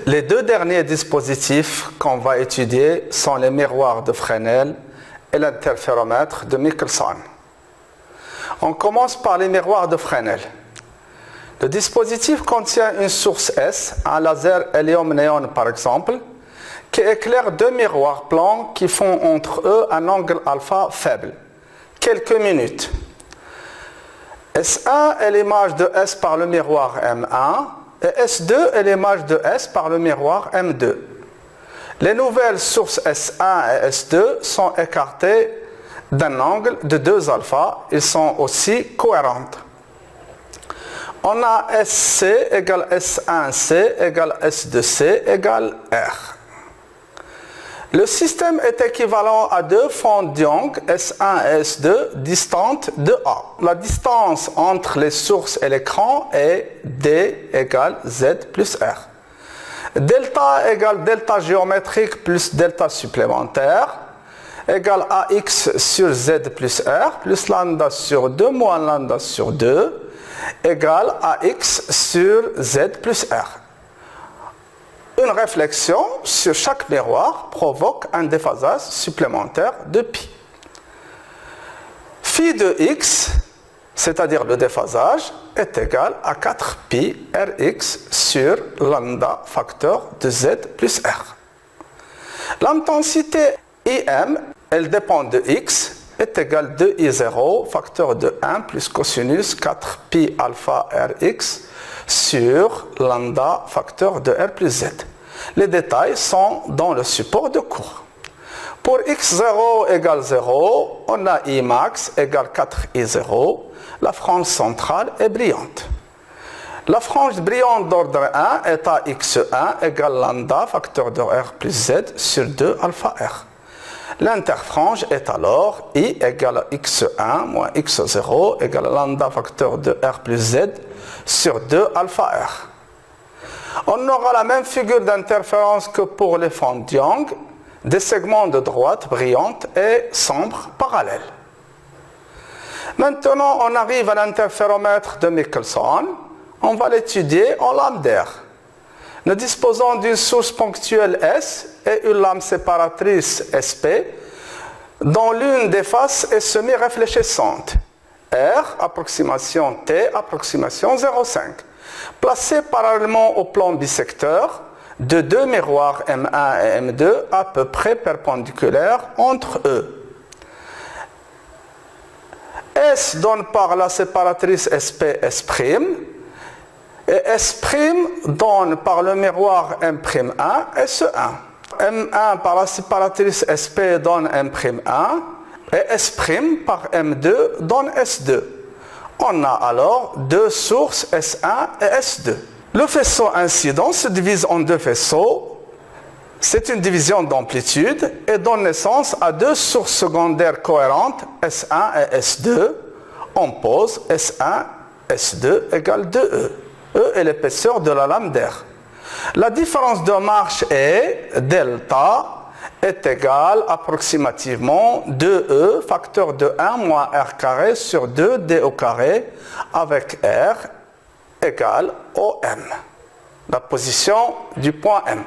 Les deux derniers dispositifs qu'on va étudier sont les miroirs de Fresnel et l'interféromètre de Michelson. On commence par les miroirs de Fresnel. Le dispositif contient une source S, un laser hélium-néon par exemple, qui éclaire deux miroirs plans qui font entre eux un angle alpha faible. Quelques minutes. S1 est l'image de S par le miroir M1 et S2 est l'image de S par le miroir M2. Les nouvelles sources S1 et S2 sont écartées d'un angle de 2 alpha. Ils sont aussi cohérentes. On a SC égale S1C égale S2C égale R. Le système est équivalent à deux fonds de Young, S1 et S2, distantes de A. La distance entre les sources et l'écran est D égale Z plus R. Delta égale delta géométrique plus delta supplémentaire égale AX sur Z plus R plus lambda sur 2 moins lambda sur 2 égale AX sur Z plus R. Une réflexion sur chaque miroir provoque un déphasage supplémentaire de pi. Phi de x, c'est-à-dire le déphasage, est égal à 4 pi Rx sur lambda facteur de Z plus R. L'intensité Im, elle dépend de x, est égale à 2I0 facteur de 1 plus cosinus 4 pi alpha Rx sur lambda facteur de R plus Z. Les détails sont dans le support de cours. Pour x0 égale 0, on a I max égale 4I0. La frange centrale est brillante. La frange brillante d'ordre 1 est à x1 égale lambda facteur de R plus Z sur 2 alpha R. L'interfrange est alors I égale à x1 moins x0 égale lambda facteur de R plus Z sur 2 alpha R. On aura la même figure d'interférence que pour les fonds de Young, des segments de droite brillantes et sombres parallèles. Maintenant, on arrive à l'interféromètre de Michelson. On va l'étudier en lambdaire. Nous disposons d'une source ponctuelle S et une lame séparatrice SP, dont l'une des faces est semi-réfléchissante. R, approximation T, approximation 0,5. Placés parallèlement au plan bisecteur de deux miroirs M1 et M2 à peu près perpendiculaires entre eux. S donne par la séparatrice SP S' et S' donne par le miroir M'1 S1. M1 par la séparatrice SP donne M'1 et S' par M2 donne S2. On a alors deux sources S1 et S2. Le faisceau incident se divise en deux faisceaux. C'est une division d'amplitude et donne naissance à deux sources secondaires cohérentes S1 et S2. On pose S1, S2 égale 2E. E est l'épaisseur de la lame d'air. La différence de marche est delta est égal approximativement 2E facteur de 1 moins R carré sur 2D au carré avec R égale OM, la position du point M.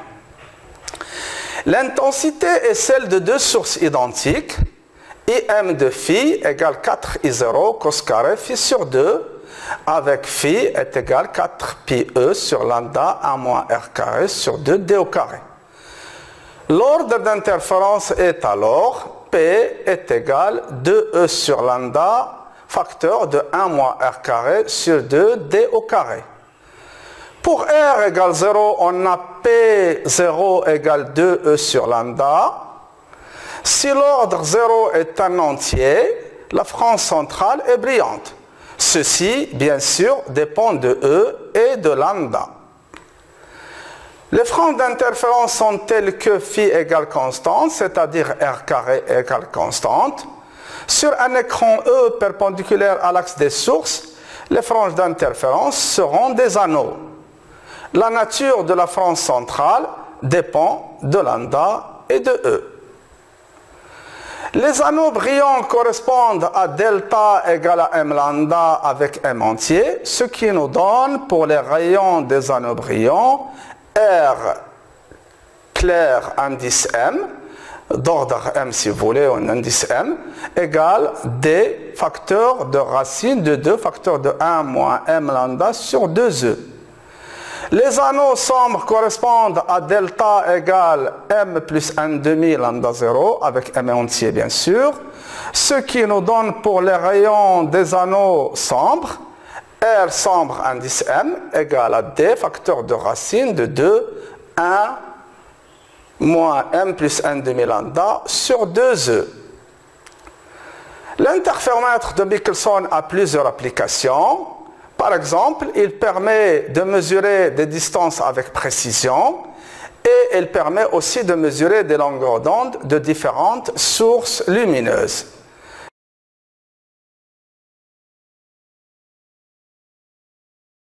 L'intensité est celle de deux sources identiques. IM de phi égale 4I0 cos carré phi sur 2 avec phi est égal 4 pi E sur lambda 1 moins R carré sur 2D au carré. L'ordre d'interférence est alors P est égal 2E sur lambda facteur de 1 moins R carré sur 2D au carré. Pour R égale 0, on a P0 égale 2E sur lambda. Si l'ordre 0 est un entier, la frange centrale est brillante. Ceci, bien sûr, dépend de E et de lambda. Les franges d'interférence sont telles que phi égale constante, c'est-à-dire R carré égale constante. Sur un écran E perpendiculaire à l'axe des sources, les franges d'interférence seront des anneaux. La nature de la frange centrale dépend de lambda et de E. Les anneaux brillants correspondent à delta égale à m lambda avec m entier, ce qui nous donne pour les rayons des anneaux brillants R clair indice M, d'ordre M si vous voulez, un indice M, égale D facteur de racine de 2 facteur de 1 moins M lambda sur 2E. Les anneaux sombres correspondent à delta égale M plus 1 demi lambda 0 avec M entier bien sûr, ce qui nous donne pour les rayons des anneaux sombres R sombre indice M égale à D facteur de racine de 2, 1 moins M plus 1 demi lambda sur 2E. L'interféromètre de Michelson a plusieurs applications. Par exemple, il permet de mesurer des distances avec précision et il permet aussi de mesurer des longueurs d'onde de différentes sources lumineuses.